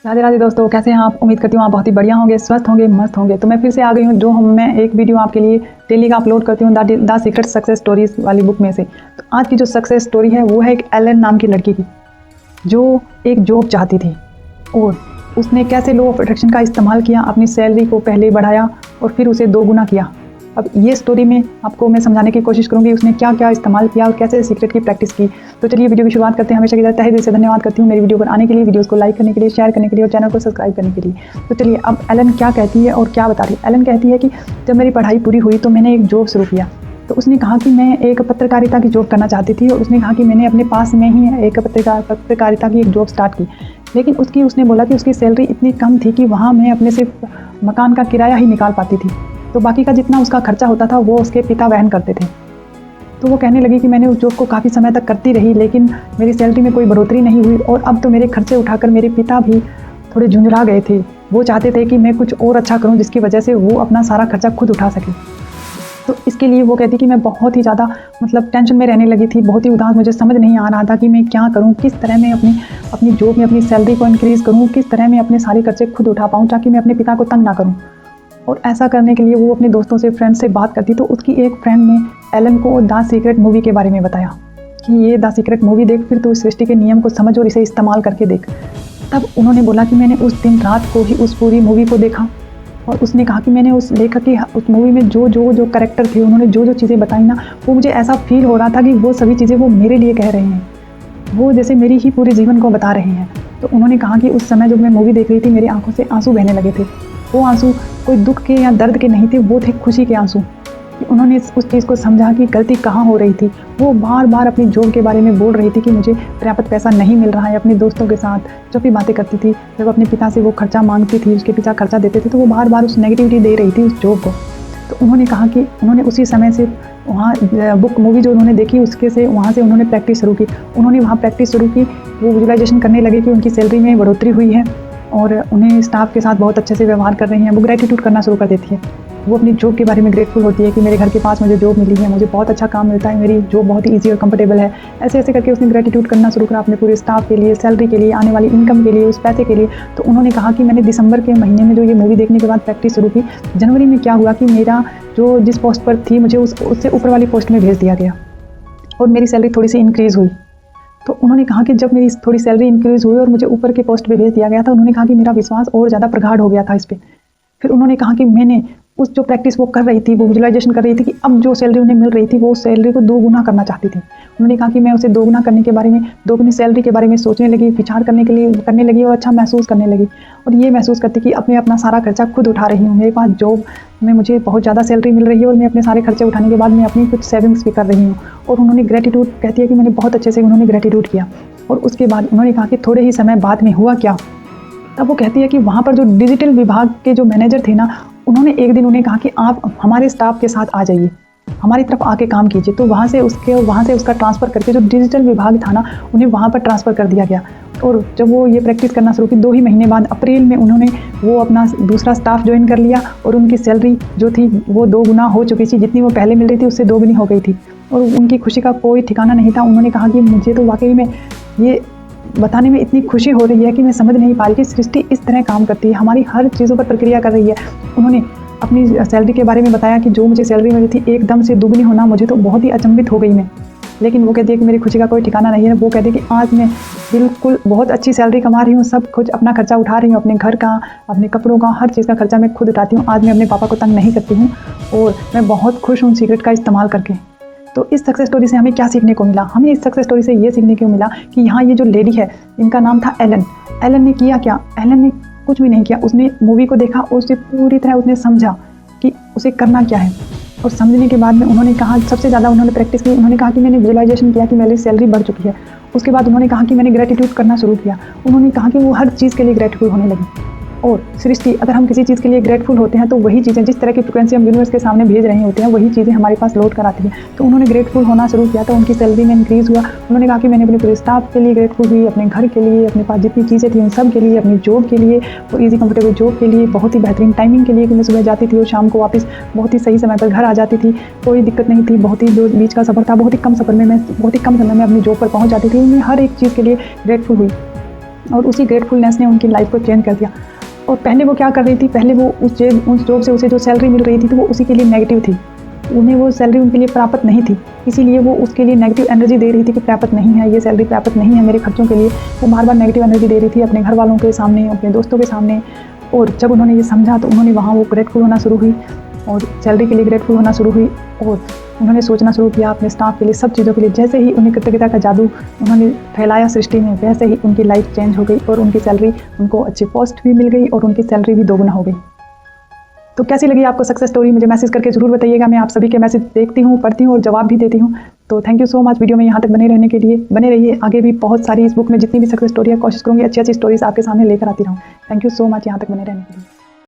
राधे राधे दोस्तों, कैसे हैं आप। उम्मीद करती हूँ आप बहुत ही बढ़िया होंगे, स्वस्थ होंगे, मस्त होंगे। तो मैं फिर से आ गई हूँ मैं एक वीडियो आपके लिए डेली का अपलोड करती हूँ द सीक्रेट सक्सेस स्टोरीज वाली बुक में से। तो आज की जो सक्सेस स्टोरी है वो है एक एलन नाम की लड़की की, जो एक जॉब चाहती थी और उसने कैसे लॉ ऑफ अट्रैक्शन का इस्तेमाल किया, अपनी सैलरी को पहले बढ़ाया और फिर उसे 2 गुना किया। अब ये स्टोरी में आपको मैं समझाने की कोशिश करूंगी उसने क्या क्या इस्तेमाल किया और कैसे सीक्रेट की प्रैक्टिस की। तो चलिए वीडियो की शुरुआत करते हैं। हमेशा की तरह तहे दिल से धन्यवाद करती हूँ मेरी वीडियो पर आने के लिए, वीडियोस को लाइक करने के लिए, शेयर करने के लिए और चैनल को सब्सक्राइब करने के लिए। तो चलिए अब एलन क्या कहती है और क्या बता रही है। एलन कहती है कि जब मेरी पढ़ाई पूरी हुई तो मैंने एक जॉब शुरू किया। तो उसने कहा कि मैं एक पत्रकारिता की जॉब करना चाहती थी और उसने कहा कि मैंने अपने पास में ही एक पत्रकारिता की एक जॉब स्टार्ट की। लेकिन उसने बोला कि उसकी सैलरी इतनी कम थी कि वहाँ मैं अपने सिर्फ मकान का किराया ही निकाल पाती थी, तो बाकी का जितना उसका खर्चा होता था वो उसके पिता वहन करते थे। तो वो कहने लगी कि मैंने उस जॉब को काफ़ी समय तक करती रही लेकिन मेरी सैलरी में कोई बढ़ोतरी नहीं हुई और अब तो मेरे खर्चे उठाकर मेरे पिता भी थोड़े झुंझला गए थे। वो चाहते थे कि मैं कुछ और अच्छा करूं जिसकी वजह से वो अपना सारा खर्चा खुद उठा सके। तो इसके लिए वो कहती कि मैं बहुत ही ज़्यादा टेंशन में रहने लगी थी, बहुत ही उदास। मुझे समझ नहीं आ रहा था कि मैं क्या करूं, किस तरह मैं अपनी जॉब में अपनी सैलरी को इंक्रीज़ करूं, किस तरह मैं अपने सारे खर्चे खुद उठा पाऊँ ताकि मैं अपने पिता को तंग ना करूँ। और ऐसा करने के लिए वो अपने दोस्तों से, फ्रेंड से बात करती। तो उसकी एक फ्रेंड ने एलन को द सीक्रेट मूवी के बारे में बताया कि ये द सीक्रेट मूवी देख, फिर तो इस सृष्टि के नियम को समझ और इसे इस्तेमाल करके देख। तब उन्होंने बोला कि मैंने उस दिन रात को ही उस पूरी मूवी को देखा और उसने कहा कि मैंने उस लेखक की उस मूवी में जो कैरेक्टर थे, उन्होंने जो चीज़ें बताई ना, वो मुझे ऐसा फील हो रहा था कि वो सभी चीज़ें वो मेरे लिए कह रहे हैं, वो जैसे मेरी ही पूरे जीवन को बता रहे हैं। तो उन्होंने कहा कि उस समय जब मैं मूवी देख रही थी मेरी आंखों से आंसू बहने लगे थे। वो आंसू कोई दुख के या दर्द के नहीं थे, वो थे खुशी के आंसू। उन्होंने उस चीज़ को समझा कि गलती कहाँ हो रही थी। वो बार बार अपनी जॉब के बारे में बोल रही थी कि मुझे पर्याप्त पैसा नहीं मिल रहा है। अपने दोस्तों के साथ जब भी बातें करती थी, जब अपने पिता से वो खर्चा मांगती थी, उसके पिता खर्चा देते थे, तो वो बार बार उस नेगेटिविटी दे रही थी उस जॉब को। तो उन्होंने कहा कि उन्होंने उसी समय से वहाँ मूवी जो उन्होंने देखी उसके से वहाँ से उन्होंने प्रैक्टिस शुरू की। उन्होंने वहाँ प्रैक्टिस शुरू की, वो विजुअलाइजेशन करने लगे कि उनकी सैलरी में बढ़ोतरी हुई है और उन्हें स्टाफ के साथ बहुत अच्छे से व्यवहार कर रही हैं। वो ग्रेटिट्यूड करना शुरू कर देती है। वो अपनी जॉब के बारे में ग्रेटफुल होती है कि मेरे घर के पास मुझे जॉब मिली है, मुझे बहुत अच्छा काम मिलता है, मेरी जॉब बहुत ही ईजी और कंफर्टेबल है। ऐसे ऐसे करके उसने ग्रेटिट्यूड करना शुरू करा अपने पूरे स्टाफ के लिए, सैलरी के लिए, आने वाली इनकम के लिए, उस पैसे के लिए। तो उन्होंने कहा कि मैंने दिसंबर के महीने में जो ये मूवी देखने के बाद प्रैक्टिस शुरू की, जनवरी में क्या हुआ कि मेरा जो जिस पोस्ट पर थी मुझे उससे ऊपर वाली पोस्ट में भेज दिया गया और मेरी सैलरी थोड़ी सी इंक्रीज़ हुई। तो उन्होंने कहा कि जब मेरी थोड़ी सैलरी इंक्रीज़ हुई और मुझे ऊपर के पोस्ट पे भेज दिया गया था, उन्होंने कहा कि मेरा विश्वास और ज़्यादा प्रगाढ़ हो गया था इस पर। फिर उन्होंने कहा कि मैंने उस जो प्रैक्टिस वो कर रही थी, वो विजुअलाइजेशन कर रही थी कि अब जो सैलरी उन्हें मिल रही थी वो सैलरी को 2 गुना करना चाहती थी। उन्होंने कहा कि मैं उसे 2 गुना करने के बारे में, 2 गुनी सैलरी के बारे में सोचने लगी, विचार करने लगी और अच्छा महसूस करने लगी। और ये महसूस करती कि अब मैं अपना सारा खर्चा खुद उठा रही हूँ, मेरे पास जॉब में मुझे बहुत ज़्यादा सैलरी मिल रही है और मैं अपने सारे खर्चे उठाने के बाद मैं अपनी कुछ सेविंग्स भी कर रही हूँ। और उन्होंने ग्रेटिट्यूड, कहती है कि मैंने बहुत अच्छे से उन्होंने ग्रेटिट्यूड किया। और उसके बाद उन्होंने कहा कि थोड़े ही समय बाद में हुआ क्या, तब वो कहती है कि वहाँ पर जो डिजिटल विभाग के जो मैनेजर थे ना, उन्होंने एक दिन उन्हें कहा कि आप हमारे स्टाफ के साथ आ जाइए, हमारी तरफ आके काम कीजिए। तो वहाँ से उसका ट्रांसफ़र करके जो डिजिटल विभाग था ना, उन्हें वहाँ पर ट्रांसफ़र कर दिया गया। और जब वो ये प्रैक्टिस करना शुरू की, 2 ही महीने बाद अप्रैल में उन्होंने वो अपना दूसरा स्टाफ ज्वाइन कर लिया और उनकी सैलरी जो थी वो 2 गुना हो चुकी थी। जितनी वो पहले मिल रही थी उससे 2 गुनी हो गई थी और उनकी खुशी का कोई ठिकाना नहीं था। उन्होंने कहा कि मुझे तो वाकई में ये बताने में इतनी खुशी हो रही है कि मैं समझ नहीं पा रही कि सृष्टि इस तरह काम करती है, हमारी हर चीज़ों पर प्रक्रिया कर रही है। उन्होंने अपनी सैलरी के बारे में बताया कि जो मुझे सैलरी मिली थी एकदम से दुगनी होना, मुझे तो बहुत ही अचंभित हो गई मैं। लेकिन वो कहती है कि मेरी खुशी का कोई ठिकाना नहीं है। वो कहती है कि आज मैं बिल्कुल बहुत अच्छी सैलरी कमा रही हूँ, सब कुछ अपना खर्चा उठा रही हूँ, अपने घर का, अपने कपड़ों का, हर चीज़ का खर्चा मैं खुद उठाती हूँ। आज मैं अपने पापा को तंग नहीं करती हूँ और मैं बहुत खुश हूँ सीक्रेट का इस्तेमाल करके। तो इस सक्सेस स्टोरी से हमें क्या सीखने को मिला? हमें इस सक्सेस स्टोरी से ये सीखने को मिला कि यहाँ ये जो लेडी है, इनका नाम था एलन। एलन ने किया क्या? एलन ने कुछ भी नहीं किया। उसने मूवी को देखा और उसे पूरी तरह उसने समझा कि उसे करना क्या है। और समझने के बाद में उन्होंने कहा, सबसे ज़्यादा उन्होंने प्रैक्टिस की। उन्होंने कहा कि मैंने विजुअलाइजेशन किया कि मेरी सैलरी बढ़ चुकी है। उसके बाद उन्होंने कहा कि मैंने ग्रेटिट्यूड करना शुरू किया। उन्होंने कहा कि वो हर चीज़ के लिए ग्रेटफुल होने लगी। और सृष्टि, अगर हम किसी चीज़ के लिए ग्रेटफुल होते हैं तो वही चीज़ें, जिस तरह की फ्रिक्वेंसी हम यूनिवर्स के सामने भेज रहे होते हैं, वही चीज़ें हमारे पास लौट कर आती हैं। तो उन्होंने ग्रेटफुल होना शुरू किया तो उनकी सैलरी में इंक्रीज़ हुआ। उन्होंने कहा कि मैंने अपने पूरे स्टाफ के लिए ग्रेटफुल हुई, अपने घर के लिए, अपने पास जितनी चीज़ें थी उन सब के लिए, अपनी जॉब के लिए, वो ईजी कंफर्टेबल जॉब के लिए, बहुत ही बेहतरीन टाइमिंग के लिए कि मैं सुबह जाती थी और शाम को वापस बहुत ही सही समय पर घर आ जाती थी, कोई दिक्कत नहीं थी। बहुत ही जो बीच का सफ़र था, बहुत ही कम सफ़र में मैं बहुत ही कम समय में अपनी जॉब पर पहुँच जाती थी। मैं हर एक चीज़ के लिए ग्रेटफुल हुई। और उसी ग्रेटफुलनेस ने उनकी लाइफ को चेंज कर दिया। और पहले वो क्या कर रही थी, पहले वो उस जॉब से उसे जो सैलरी मिल रही थी तो वो उसी के लिए नेगेटिव थी, उन्हें वो सैलरी उनके लिए प्राप्त नहीं थी, इसीलिए वो उसके लिए नेगेटिव एनर्जी दे रही थी कि प्राप्त नहीं है, ये सैलरी प्राप्त नहीं है मेरे खर्चों के लिए। वो बार बार नेगेटिव एनर्जी दे रही थी अपने घर वालों के सामने, अपने दोस्तों के सामने। और जब उन्होंने ये समझा तो उन्होंने वहाँ वो ग्रेटफुल होना शुरू हुई और सैलरी के लिए ग्रेटफुल होना शुरू हुई। और उन्होंने सोचना शुरू किया अपने स्टाफ के लिए, सब चीज़ों के लिए। जैसे ही उन्हें कृतज्ञता का जादू उन्होंने फैलाया सृष्टि में, वैसे ही उनकी लाइफ चेंज हो गई और उनकी सैलरी, उनको अच्छी पोस्ट भी मिल गई और उनकी सैलरी भी दोगुना हो गई। तो कैसी लगी आपको सक्सेस स्टोरी, मुझे मैसेज करके जरूर बताइएगा। मैं आप सभी के मैसेज देखती हूँ, पढ़ती हूँ और जवाब भी देती हूँ। तो thank you so much video में यहाँ तक बने रहने के लिए। बने रहिए, आगे भी बहुत सारी इस बुक में जितनी भी सक्सेस स्टोरी है कोशिश करूँगी अच्छी अच्छी स्टोरीज आपके सामने लेकर आती रहूँ। थैंक यू सो मच यहाँ तक बने रहने के लिए।